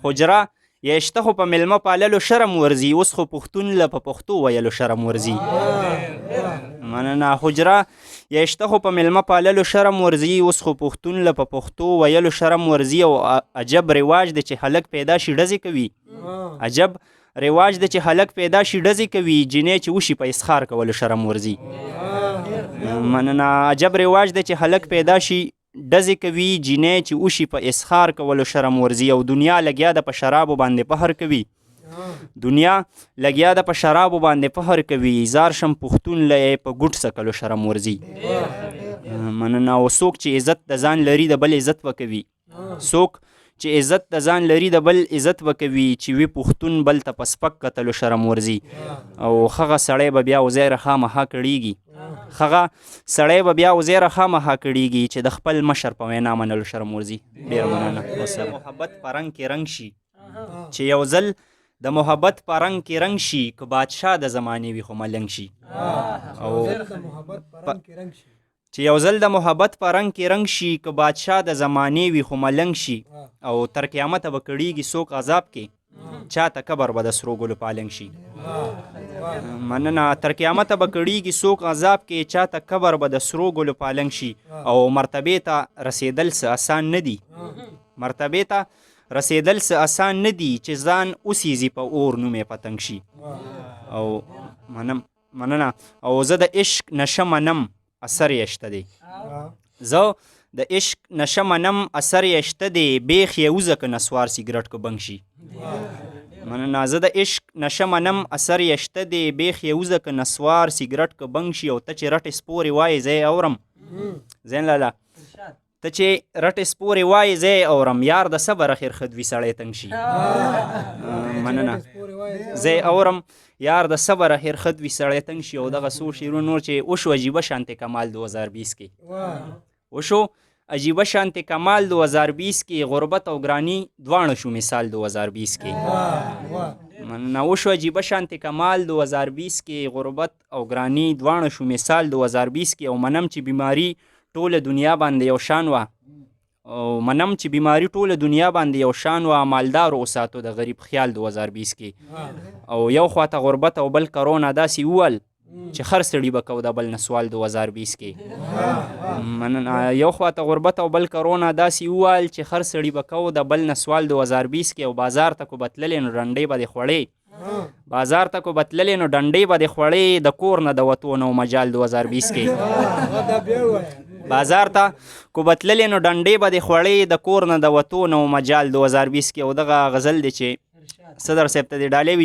حجره یشته خو په میلمه پاللو شرم ورځي، اوس خو پښتون له په پښتو ویلو شرم ورځي. مننه. حجره یشته خو په میلمه پاللو شرم ورځي، اوس خو پښتون له په پښتو ویلو شرم ورځي. او عجب رواج دی چې هلک پیدا شي ډزې کوي. عجب رواج دی چې هلک پیدا شي ډزې کوي، جنې چې وشي په اسخار کولو شرم ورځي. مننه. عجب رواج دی چې هلک پیدا شي ډزې کوي، جنې چې وشي په اسخار کولو شرم ورځي. او دنیا لګیا ده په شرابو باندې پهر کوي. دنیا لګیا ده په شرابو باندې پهر کوي، زار شم پښتون له یې په ګوټ سکلو شرم ورځي. مننه. او څوک چې عزت د ځان لري د بل عزت وکوي، څوک چې عزت د ځان لري د بل عزت وکوي، چې وي پښتون بل ته په سپک کتلو شرم ورځي. او هغه سړی به بیا وزیره خامخا کړیږي، هغه سړی به بیا وزیره خامخا کړیږي، چې د خپل مشر په وینا منلو شرم ورځي. ډېره مننه. محبت په رنګ کې رنګ شي، چې یو ځل د محبت په رنګ کې رنګ شي، که بادشاه د زمانې وي خو ملنګ شي. چې یو ځل د محبت په رنګ کې رنګ شي، که بادشاه د زمانې وي خو ملنګ شي. او تر قیامته به کړیږي څوک عذاب کې، چاته قبر به د سرو ګلو پالنګ شي. مننه. تر قیامته به کړیږي څوک عذاب کې، چاته قبر به د سرو ګلو پالنګ شي. او مرتبې ته رسیدل څه آسان نه دي، مرتبې ته رسیدل څه آسان نه دي، چې ځان اوسیزي په اور نومې پتنګ شي. او مننه. او زه د عشق نشه منم اثر یې شته دی، زه د عشق نشه منم اثر یې شته دی، بیخ یې وزه که نسوار سیګرټ که بنګ شي. مننه. زه د عشق نشه منم اثر یې شته دی، بیخ یې وزه که نسوار سیګرټ که بنګ شي. او ته چې رټې سپورې وایې زه یې اورم، زین لالا ته چې رټې سپورې وایې زه یې اورم، یار د صبر اخر خدوي سړی تنګ شي. مننه. زه یې اورم، یار د صبر اخر خدوي سړی تنګ شي. او دغه څو شعرونه نور چې وشو عجیبه شانت کمال 2020 کې، وشو عجیبه شانت کمال 2020 کې، غربت او ګرانی دواړه شو مثال 2020 کې. مننه. وشو عجیبه شانت کمال 2020 کې، غربت او ګرانی دواړه شو مثال 2020 کې. او منم چې بیماری ټوله دنیا باندې یو شان وه، او منم چې بیماری ټوله دنیا باندې یو شان وه، مالدار وساتو د غریب خیال 2020 کې. او یو خواته غربت او بل کرونا داسې وویل چې خر سړي به کو د بل نه سوال 2020 کې. مننه. یو خواته غربت او بل کرونا داسې وویل چې خر سړي به کو د بل نه سوال 2020 کې. او بازار ته کو بتللې نو ډنډې به دې خوړې، بازار ته کو بتللې نو ډنډې به دې خوړې، د کور نه د وتو نو مجال 2020 کې. بازار ته کو بتللې نو ډنډې به دې خوړې، د کور نه د وتو نو مجال 2020 کې. او دغه غزل دی چې صدر صاحب ته دې ډالۍ